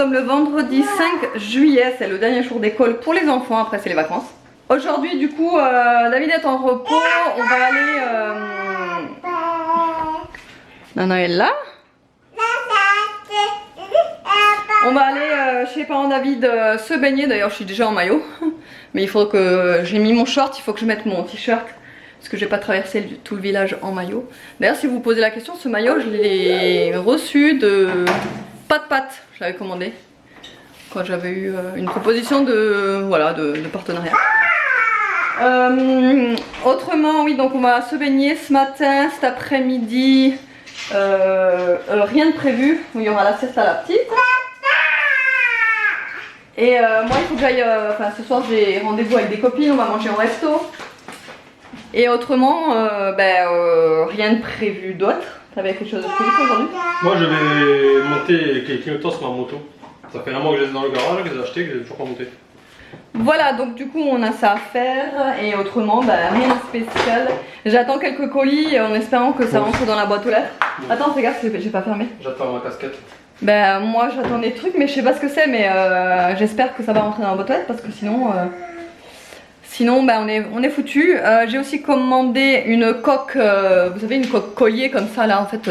sommes le vendredi 5 juillet, c'est le dernier jour d'école pour les enfants, après c'est les vacances. Aujourd'hui du coup, David est en repos, on va aller... Nana est là. On va aller chez les parents David se baigner, d'ailleurs je suis déjà en maillot. Mais il faut que... j'ai mis mon short, il faut que je mette mon t-shirt. Parce que j'ai pas traversé tout le village en maillot. D'ailleurs si vous vous posez la question, ce maillot je l'ai reçu de Pat Pat, je l'avais commandé. Quand j'avais eu une proposition de, voilà, de partenariat. Autrement, oui, donc on va se baigner ce matin, cet après-midi. Rien de prévu, il y aura la sieste à la petite. Et moi il faut que j'aille, enfin ce soir j'ai rendez-vous avec des copines, on va manger au resto. Et autrement, rien de prévu d'autre. T'avais quelque chose de prévu aujourd'hui? Moi je vais monter quelques clignotants sur ma moto. Ça fait un mois que je les ai dans le garage, que je les ai achetés, que je les ai toujours pas montés. Voilà, donc du coup on a ça à faire et autrement rien de spécial. J'attends quelques colis en espérant que ça rentre dans la boîte aux lettres. Attends, fais gaffe, j'ai pas fermé. J'attends ma casquette. Moi j'attends des trucs mais je sais pas ce que c'est, mais j'espère que ça va rentrer dans la boîte aux lettres parce que sinon on est foutu. J'ai aussi commandé une coque, vous savez, une coque collier comme ça là en fait.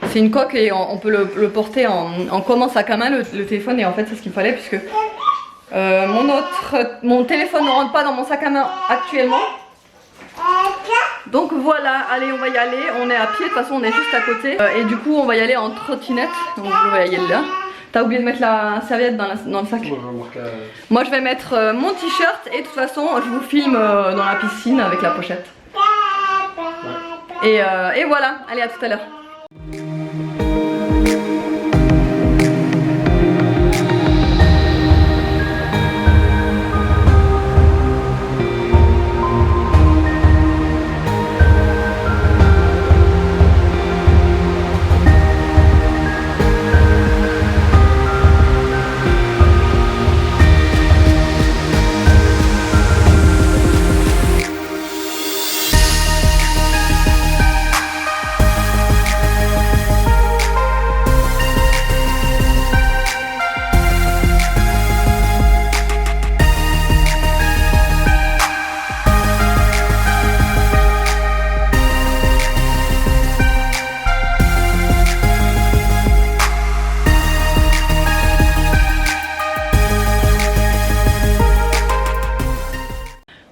C'est une coque et on peut le porter en comme en sac à main le téléphone, et en fait c'est ce qu'il me fallait puisque mon téléphone ne rentre pas dans mon sac à main actuellement. Donc voilà, allez on va y aller, on est à pied, de toute façon on est juste à côté. Et du coup on va y aller en trottinette, donc je vais y aller là. T'as oublié de mettre la serviette dans le sac? Moi je vais mettre mon t-shirt et de toute façon je vous filme dans la piscine avec la pochette. Et voilà, allez à tout à l'heure.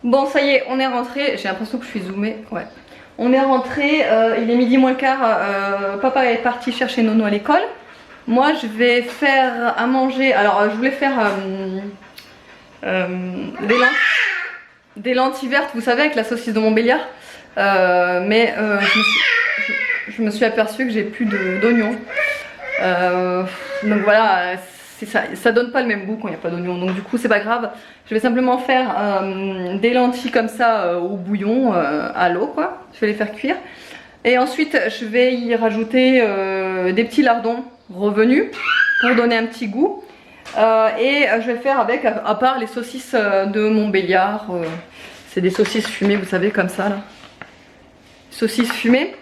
Bon ça y est, on est rentré, j'ai l'impression que je suis zoomée, ouais. On est rentré, il est midi moins le quart, papa est parti chercher Nono à l'école. Moi je vais faire à manger, je voulais faire des lentilles vertes, vous savez, avec la saucisse de Montbéliard. Mais je me suis aperçue que j'ai plus d'oignons. Donc voilà, ça donne pas le même goût quand il n'y a pas d'oignons, donc du coup c'est pas grave. Je vais simplement faire des lentilles comme ça au bouillon, à l'eau quoi. Je vais les faire cuire. Et ensuite je vais y rajouter des petits lardons revenus pour donner un petit goût. Et je vais faire avec, à part les saucisses de Montbéliard. C'est des saucisses fumées, vous savez, comme ça là. Saucisses fumées.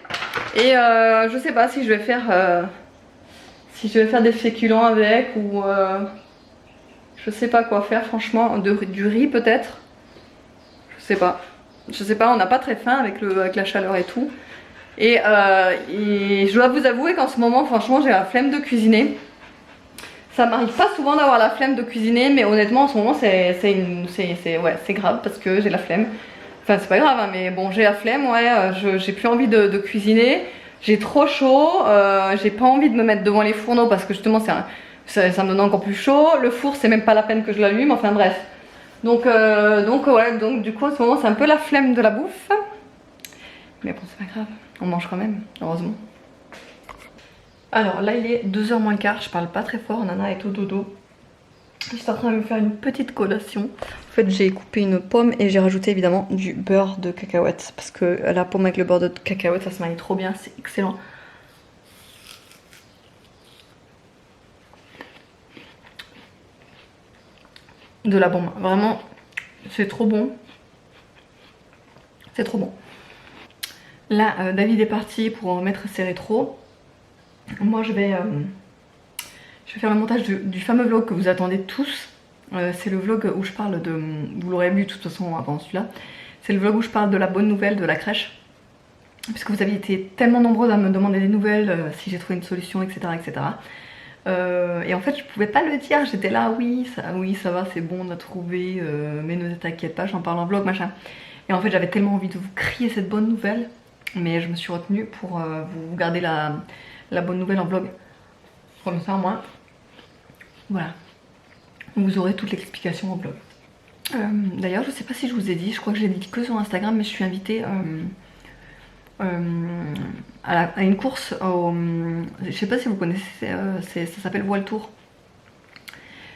Et je sais pas si je vais faire... si je vais faire des féculents avec ou je sais pas quoi faire franchement, du riz peut-être. Je sais pas, on n'a pas très faim avec la chaleur et tout. Et je dois vous avouer qu'en ce moment franchement j'ai la flemme de cuisiner. Ça m'arrive pas souvent d'avoir la flemme de cuisiner, mais honnêtement en ce moment c'est grave parce que j'ai la flemme. Enfin c'est pas grave hein, mais bon j'ai la flemme, ouais, j'ai plus envie de cuisiner. J'ai trop chaud, j'ai pas envie de me mettre devant les fourneaux parce que justement ça me donne encore plus chaud. Le four c'est même pas la peine que je l'allume, enfin bref. Donc du coup en ce moment c'est un peu la flemme de la bouffe. Mais bon c'est pas grave, on mange quand même, heureusement. Alors là il est 2h moins le quart, je parle pas très fort, Nana est au dodo. Je suis en train de me faire une petite collation. En fait j'ai coupé une pomme et j'ai rajouté évidemment du beurre de cacahuète. Parce que la pomme avec le beurre de cacahuète ça se marie trop bien, c'est excellent. De la bombe, vraiment c'est trop bon. C'est trop bon. Là David est parti pour mettre ses rétros. Moi je vais je vais faire le montage du fameux vlog que vous attendez tous. C'est le vlog où je parle de... Vous l'aurez vu de toute façon avant celui-là. C'est le vlog où je parle de la bonne nouvelle de la crèche. Puisque vous aviez été tellement nombreuses à me demander des nouvelles, si j'ai trouvé une solution, etc. etc. Et en fait je pouvais pas le dire, j'étais là, oui ça va, c'est bon, on a trouvé, mais ne t'inquiète pas, j'en parle en vlog, machin. Et en fait j'avais tellement envie de vous crier cette bonne nouvelle, mais je me suis retenue pour vous garder la bonne nouvelle en vlog. Comme ça, moi, voilà, vous aurez toute l'explication en vlog. D'ailleurs, je sais pas si je vous ai dit, je crois que je l'ai dit que sur Instagram, mais je suis invitée à une course je sais pas si vous connaissez, ça s'appelle Voile Tour.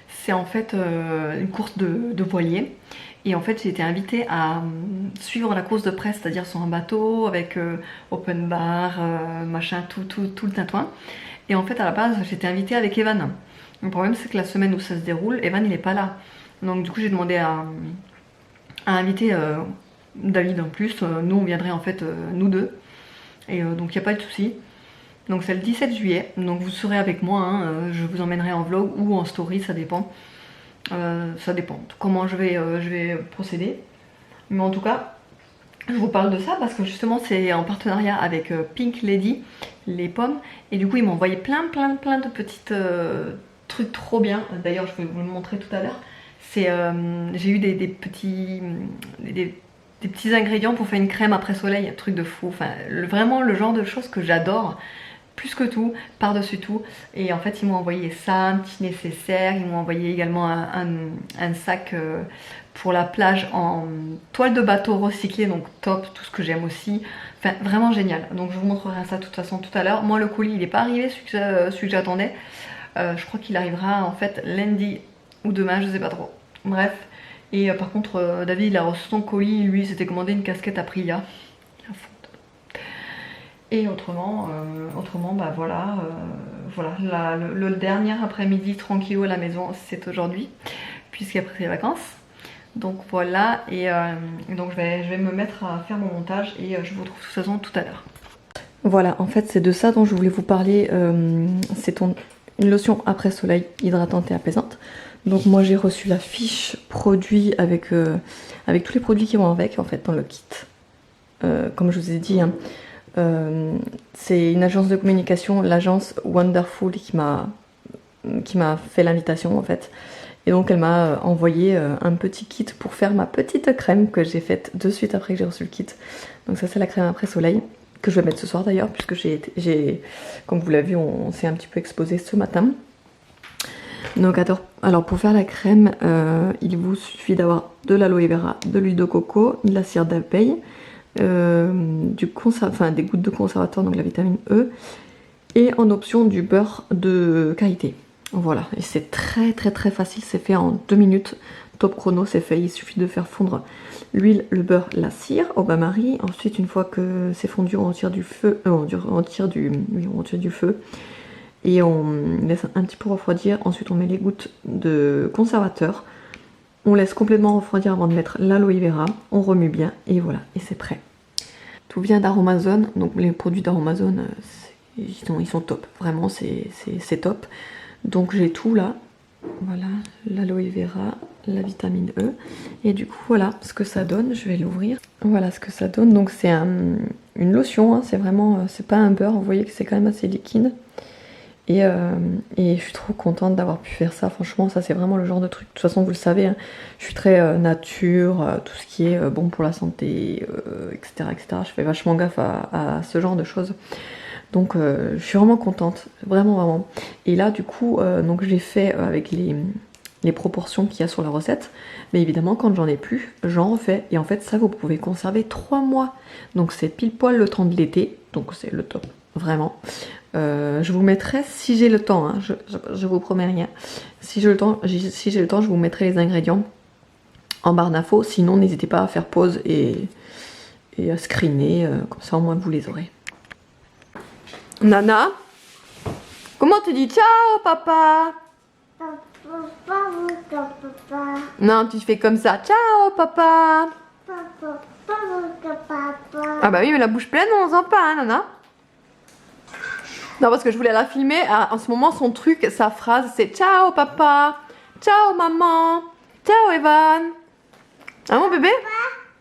C'est en fait une course de voilier. Et en fait j'ai été invitée à suivre la course de presse, c'est-à-dire sur un bateau avec open bar, machin, tout le tintouin. Et en fait à la base j'étais invitée avec Evan. Le problème c'est que la semaine où ça se déroule, Evan il est pas là. Donc du coup j'ai demandé à inviter David en plus. Nous on viendrait en fait nous deux. Et donc il n'y a pas de souci. Donc c'est le 17 juillet, donc vous serez avec moi, hein, je vous emmènerai en vlog ou en story, ça dépend. Ça dépend comment je vais procéder. Mais en tout cas, je vous parle de ça parce que justement c'est en partenariat avec Pink Lady, les pommes. Et du coup ils m'ont envoyé plein de petites trucs trop bien. D'ailleurs je vais vous le montrer tout à l'heure. J'ai eu des petits ingrédients pour faire une crème après soleil, un truc de fou. Enfin vraiment le genre de choses que j'adore. Plus que tout, par-dessus tout. Et en fait ils m'ont envoyé ça, un petit nécessaire. Ils m'ont envoyé également un sac pour la plage en toile de bateau recyclée, donc top, tout ce que j'aime aussi. Enfin vraiment génial. Donc je vous montrerai ça de toute façon tout à l'heure. Moi le colis il n'est pas arrivé, celui que j'attendais. Je crois qu'il arrivera en fait lundi ou demain, je sais pas trop. Bref. Et par contre David il a reçu son colis, lui il s'était commandé une casquette Aprilia. Et autrement bah voilà, le dernier après-midi tranquillou à la maison, c'est aujourd'hui, puisqu'après c'est les vacances. Donc voilà, et donc je vais me mettre à faire mon montage et je vous retrouve de toute façon tout à l'heure. Voilà, en fait c'est de ça dont je voulais vous parler, c'est une lotion après soleil hydratante et apaisante. Donc moi j'ai reçu la fiche produit avec tous les produits qui vont avec en fait dans le kit. Comme je vous ai dit, hein, c'est une agence de communication, l'agence Wonderful qui m'a fait l'invitation en fait. Et donc elle m'a envoyé un petit kit pour faire ma petite crème que j'ai faite de suite après que j'ai reçu le kit. Donc ça c'est la crème après soleil que je vais mettre ce soir d'ailleurs, puisque comme vous l'avez vu, on s'est un petit peu exposé ce matin. Donc alors pour faire la crème, il vous suffit d'avoir de l'aloe vera, de l'huile de coco, de la cire d'abeille, des gouttes de conservateur, donc la vitamine E, et en option du beurre de karité. Voilà, et c'est très facile, c'est fait en 2 minutes, top chrono, c'est fait, il suffit de faire fondre l'huile, le beurre, la cire au bain-marie. Ensuite une fois que c'est fondu, on tire du feu, on tire du feu et on laisse un petit peu refroidir. Ensuite on met les gouttes de conservateur, on laisse complètement refroidir avant de mettre l'aloe vera, on remue bien et voilà, et c'est prêt. Tout vient d'Aromazone, donc les produits d'Aromazone ils sont top, vraiment c'est top. Donc j'ai tout là, voilà, l'aloe vera, la vitamine E, et du coup voilà ce que ça donne. Je vais l'ouvrir, voilà ce que ça donne. Donc c'est une lotion, hein, c'est vraiment, c'est pas un beurre, vous voyez que c'est quand même assez liquide. Et je suis trop contente d'avoir pu faire ça, franchement ça c'est vraiment le genre de truc, de toute façon vous le savez, hein, je suis très nature, tout ce qui est bon pour la santé, etc. Je fais vachement gaffe à ce genre de choses. Donc je suis vraiment contente, vraiment. Et là du coup, donc je l'ai fait avec les proportions qu'il y a sur la recette. Mais évidemment quand j'en ai plus, j'en refais. Et en fait ça vous pouvez conserver 3 mois. Donc c'est pile poil le temps de l'été, donc c'est le top, vraiment. Je vous mettrai, si j'ai le temps, hein, je vous promets rien, si j'ai le temps, je vous mettrai les ingrédients en barre d'infos. Sinon n'hésitez pas à faire pause et à screener, comme ça au moins vous les aurez. Nana, comment tu dis ciao papa? Non, tu fais comme ça, ciao papa. Ah bah oui, mais la bouche pleine on n'en pas, hein, Nana. Non, parce que je voulais la filmer. Ah, en ce moment, son truc, sa phrase, c'est ciao papa, ciao maman, ciao Evan. Hein, mon bébé?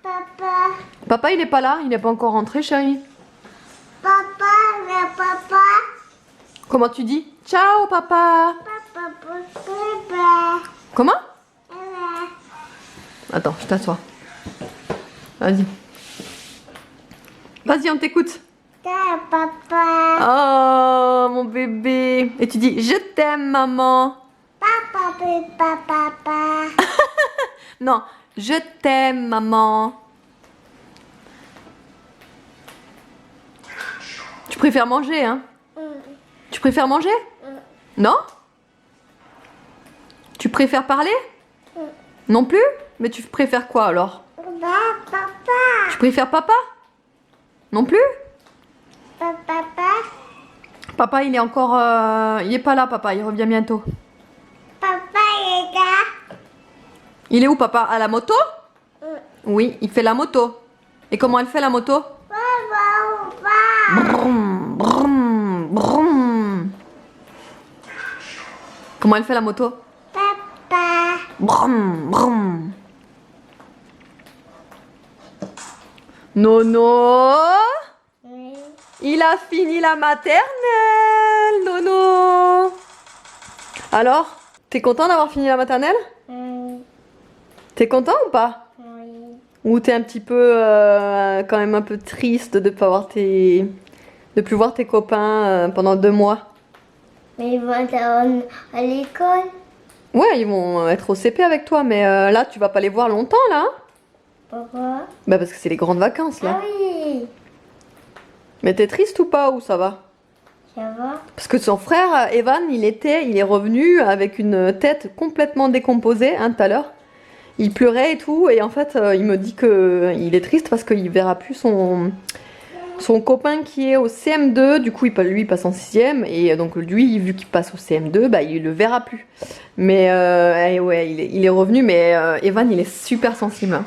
Papa, Papa, il est pas là, il n'est pas encore rentré, chérie. papa, le papa, Comment tu dis? Ciao papa. papa, papa, Comment? papa. Attends, je t'assois. Vas-y. Vas-y, on t'écoute. Ciao, papa, Oh, mon bébé. Et tu dis, je t'aime, maman. papa, papa, papa. Non, je t'aime, maman. Tu préfères manger, hein? Tu préfères manger? Non? Tu préfères parler? Non plus? Mais tu préfères quoi alors? Papa, Tu préfères papa? Non plus? papa, Papa, il est encore... il est pas là, papa, il revient bientôt. papa, il est là. Il est où, papa? À la moto? Oui, il fait la moto. Et comment elle fait la moto? Papa, papa. Brum, brum, brum. Comment elle fait la moto? Papa, Brum, brum. Nono, oui. il a fini la maternelle, Nono. Alors, t'es content d'avoir fini la maternelle? T'es content ou pas? Oui. Ou t'es un petit peu quand même un peu triste de pas voir de plus voir tes copains pendant 2 mois? Mais ils vont être à l'école. Ouais, ils vont être au CP avec toi, mais là tu vas pas les voir longtemps là, hein? Pourquoi? Bah parce que c'est les grandes vacances là. Ah oui. Mais t'es triste ou pas, ou ça va? Ça va? Parce que son frère Evan, il est revenu avec une tête complètement décomposée, hein, tout à l'heure. Il pleurait et tout, et en fait il me dit que il est triste parce qu'il verra plus son copain qui est au CM2, du coup lui il passe en 6ème, et donc lui vu qu'il passe au CM2, bah il le verra plus. Mais ouais, il est revenu, mais Evan il est super sensible, hein.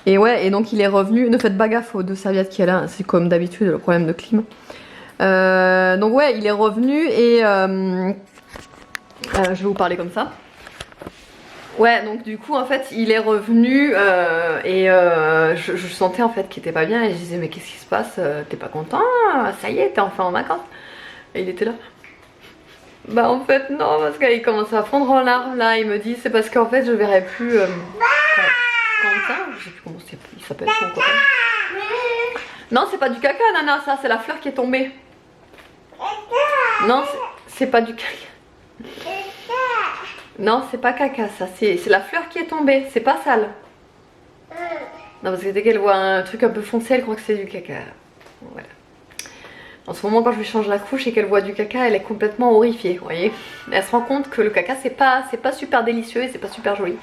Et ouais, et donc il est revenu, ne faites pas gaffe aux 2 serviettes qu'il y a là, c'est comme d'habitude le problème de clim. Donc ouais, il est revenu et je vais vous parler comme ça. Ouais, donc du coup en fait il est revenu et je sentais en fait qu'il était pas bien et je disais mais qu'est-ce qui se passe, t'es pas content? Ça y est, t'es enfin en vacances. Et il était là. Bah en fait non, parce qu'il commence à fondre en larmes là, il me dit c'est parce qu'en fait je verrai plus Quentin, je sais plus comment il s'appelle son copain. Non, c'est pas du caca, Nana, ça, c'est la fleur qui est tombée. Non, c'est pas du caca. Non, c'est pas caca, ça, c'est la fleur qui est tombée, c'est pas sale. Non, parce que dès qu'elle voit un truc un peu foncé, elle croit que c'est du caca. Voilà. En ce moment, quand je lui change la couche et qu'elle voit du caca, elle est complètement horrifiée, vous voyez. Elle se rend compte que le caca, c'est pas super délicieux et c'est pas super joli.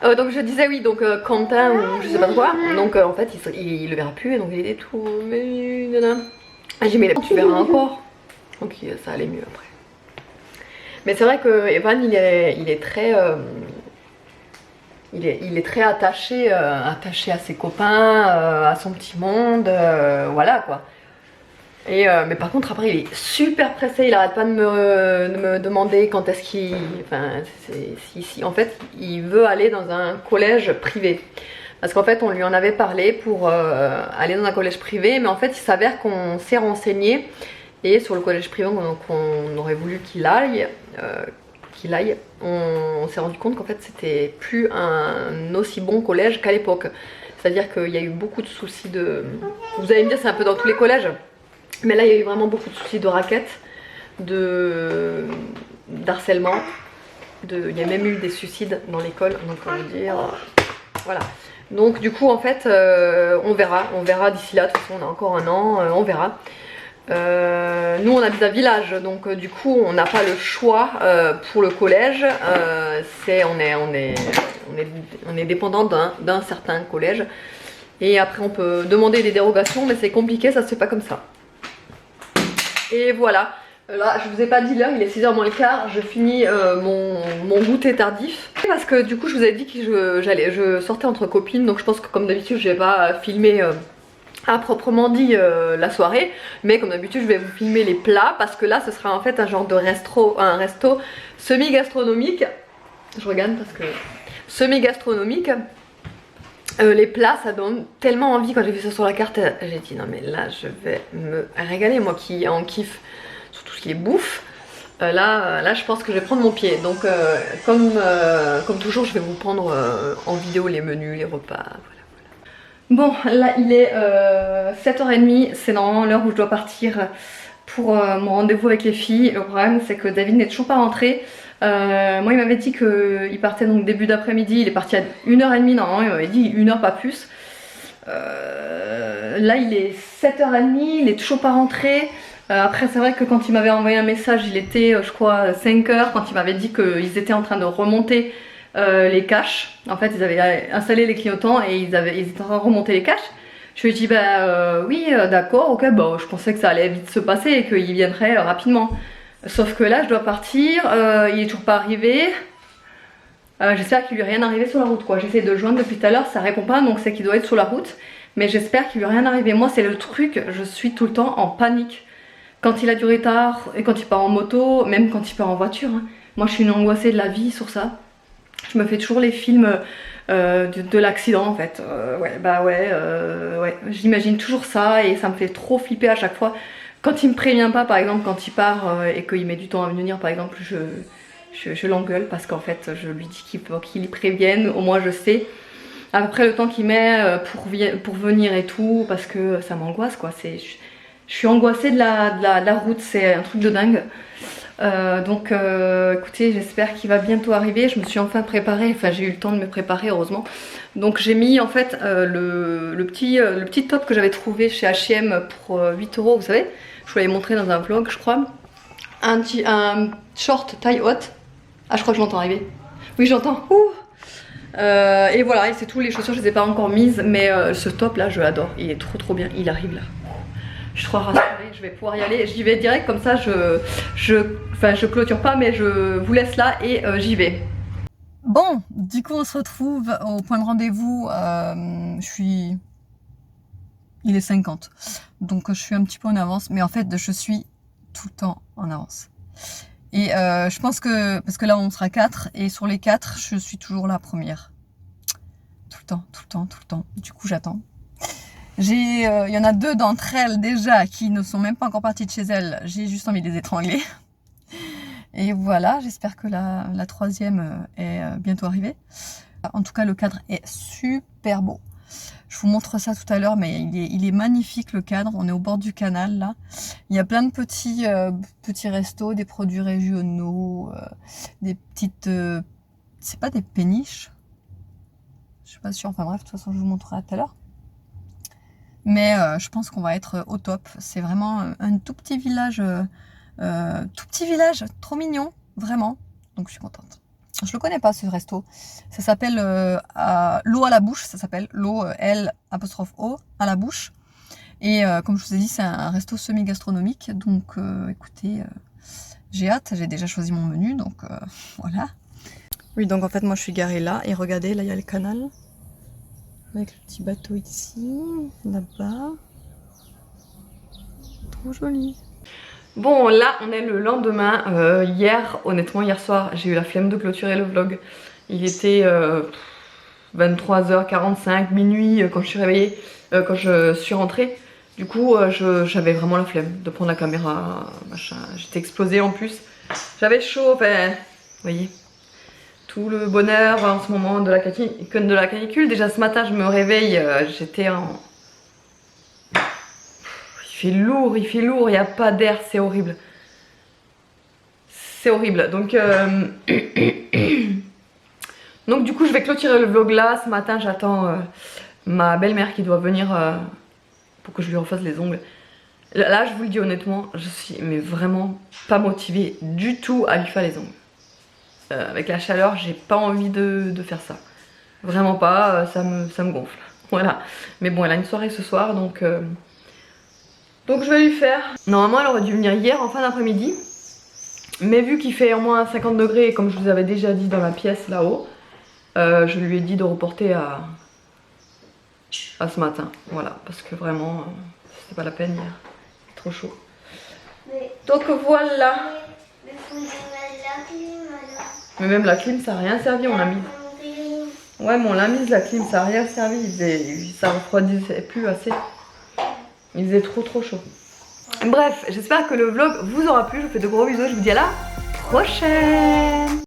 Donc je disais oui, donc Quentin ou je sais pas quoi, donc en fait il le verra plus et donc il était tout mais j'ai mis tu verras encore, donc ça allait mieux après. Mais c'est vrai que Evan il est très il est très attaché à ses copains, à son petit monde, voilà quoi. Et mais par contre après il est super pressé, il arrête pas de me demander quand est-ce qu'il... Enfin, si en fait il veut aller dans un collège privé. Parce qu'en fait on lui en avait parlé pour aller dans un collège privé, mais en fait il s'avère qu'on s'est renseigné et sur le collège privé qu'on aurait voulu qu'il aille, on s'est rendu compte qu'en fait c'était plus un aussi bon collège qu'à l'époque. C'est-à-dire qu'il y a eu beaucoup de soucis de... Vous allez me dire c'est un peu dans tous les collèges. Mais là il y a eu vraiment beaucoup de soucis de raquettes, d'harcèlement, il y a même eu des suicides dans l'école, donc on va dire, voilà. Donc du coup en fait on verra d'ici là, de toute façon on a encore 1 an, on verra. Nous on habite à village, donc du coup on n'a pas le choix pour le collège, on est dépendant d'un certain collège. Et après on peut demander des dérogations, mais c'est compliqué, ça se fait pas comme ça. Et voilà, là je vous ai pas dit l'heure, il est 6h moins le quart, je finis mon goûter tardif. Parce que du coup je vous ai dit que je sortais entre copines, donc je pense que comme d'habitude je vais pas filmer à proprement dit la soirée, mais comme d'habitude je vais vous filmer les plats parce que là ce sera en fait un genre de un resto semi-gastronomique. Je regarde parce que semi-gastronomique. Les plats ça donne tellement envie. Quand j'ai vu ça sur la carte, j'ai dit non mais là je vais me régaler, moi qui en kiffe sur tout ce qui est bouffe. Là je pense que je vais prendre mon pied. Donc comme toujours je vais vous prendre en vidéo les menus, les repas. Bon, là il est 7h30, c'est normalement l'heure où je dois partir pour mon rendez-vous avec les filles. Le problème c'est que David n'est toujours pas rentré. Moi il m'avait dit qu'il partait donc début d'après-midi, il est parti à 1h30 normalement, il m'avait dit 1h pas plus. Là il est 7h30, il est toujours pas rentré. Après c'est vrai que quand il m'avait envoyé un message il était je crois 5h quand il m'avait dit qu'ils étaient en train de remonter les caches. En fait ils avaient installé les clignotants et ils étaient en train de remonter les caches. Je lui ai dit bah oui d'accord, ok, bah je pensais que ça allait vite se passer et qu'il viendrait rapidement. Sauf que là je dois partir, il est toujours pas arrivé. J'espère qu'il lui est rien arrivé sur la route quoi. J'essaie de le joindre depuis tout à l'heure, ça répond pas donc c'est qu'il doit être sur la route. Mais j'espère qu'il lui est rien arrivé. Moi c'est le truc, je suis tout le temps en panique. Quand il a du retard et quand il part en moto, même quand il part en voiture. Hein. Moi je suis une angoissée de la vie sur ça. Je me fais toujours les films de l'accident en fait. Ouais, j'imagine toujours ça et ça me fait trop flipper à chaque fois. Quand il me prévient pas par exemple, quand il part et qu'il met du temps à venir par exemple, je l'engueule parce qu'en fait je lui dis qu'il y prévienne, au moins je sais. Après le temps qu'il met pour venir et tout, parce que ça m'angoisse quoi. Je suis angoissée de la route, c'est un truc de dingue. Donc écoutez, j'espère qu'il va bientôt arriver. Je me suis enfin préparée, enfin j'ai eu le temps de me préparer heureusement. Donc j'ai mis en fait le petit top que j'avais trouvé chez H&M pour 8 €, vous savez. Je vous l'avais montré dans un vlog je crois. Un short taille haute. Ah je crois que je l'entends arriver. Oui j'entends. Et voilà, et c'est tout, les chaussures je les ai pas encore mises. Mais ce top là je l'adore, il est trop bien, il arrive là. Je suis trop rassurée, je vais pouvoir y aller. J'y vais direct comme ça, je clôture pas mais je vous laisse là et j'y vais. Bon, du coup on se retrouve au point de rendez-vous. Il est 50, donc je suis un petit peu en avance. Mais en fait je suis tout le temps en avance. Et je pense que, parce que là on sera 4 et sur les 4 je suis toujours la première. Tout le temps. Du coup j'attends. Il y en a 2 d'entre elles déjà qui ne sont même pas encore parties de chez elles. J'ai juste envie de les étrangler. Et voilà, j'espère que la 3e est bientôt arrivée. En tout cas, le cadre est super beau. Je vous montre ça tout à l'heure, mais il est magnifique le cadre. On est au bord du canal là. Il y a plein de petits restos, des produits régionaux, des petites... c'est pas des péniches. Je suis pas sûre. Enfin bref, de toute façon, je vous montrerai tout à l'heure. Mais je pense qu'on va être au top. C'est vraiment un tout petit village, trop mignon, vraiment. Donc je suis contente. Je le connais pas ce resto. Ça s'appelle l'eau à la bouche. Ça s'appelle l'eau L''O à la bouche. Et comme je vous ai dit, c'est un resto semi-gastronomique. Donc écoutez, j'ai hâte. J'ai déjà choisi mon menu, donc voilà. Oui, donc en fait moi je suis garée là et regardez, là il y a le canal. Avec le petit bateau ici, là-bas. Trop joli. Bon, là, on est le lendemain. Honnêtement, hier soir, j'ai eu la flemme de clôturer le vlog. Il était 23h45, minuit, quand je suis réveillée, quand je suis rentrée. Du coup, j'avais vraiment la flemme de prendre la caméra, machin. J'étais explosée en plus. J'avais chaud, enfin, vous voyez. Tout le bonheur en ce moment de la canicule. Déjà ce matin je me réveille, j'étais en... Il fait lourd, il n'y a pas d'air, c'est horrible. C'est horrible. Donc du coup je vais clôturer le vlog là. Ce matin j'attends ma belle-mère qui doit venir pour que je lui refasse les ongles. Là je vous le dis honnêtement, je suis mais vraiment pas motivée du tout à lui faire les ongles. Avec la chaleur, j'ai pas envie de faire ça. Vraiment pas, ça me gonfle. Voilà. Mais bon, elle a une soirée ce soir, donc je vais lui faire. Normalement, elle aurait dû venir hier en fin d'après-midi. Mais vu qu'il fait au moins 50 degrés, comme je vous avais déjà dit dans la pièce là-haut, je lui ai dit de reporter ce matin. Voilà, parce que vraiment, c'était pas la peine hier. C'est trop chaud. Donc voilà. Mais même la clim, ça n'a rien servi, on l'a mis. Ouais, mais on l'a mise la clim, ça n'a rien servi. Ça refroidissait plus assez. Il faisait trop chaud. Bref, j'espère que le vlog vous aura plu. Je vous fais de gros bisous. Je vous dis à la prochaine.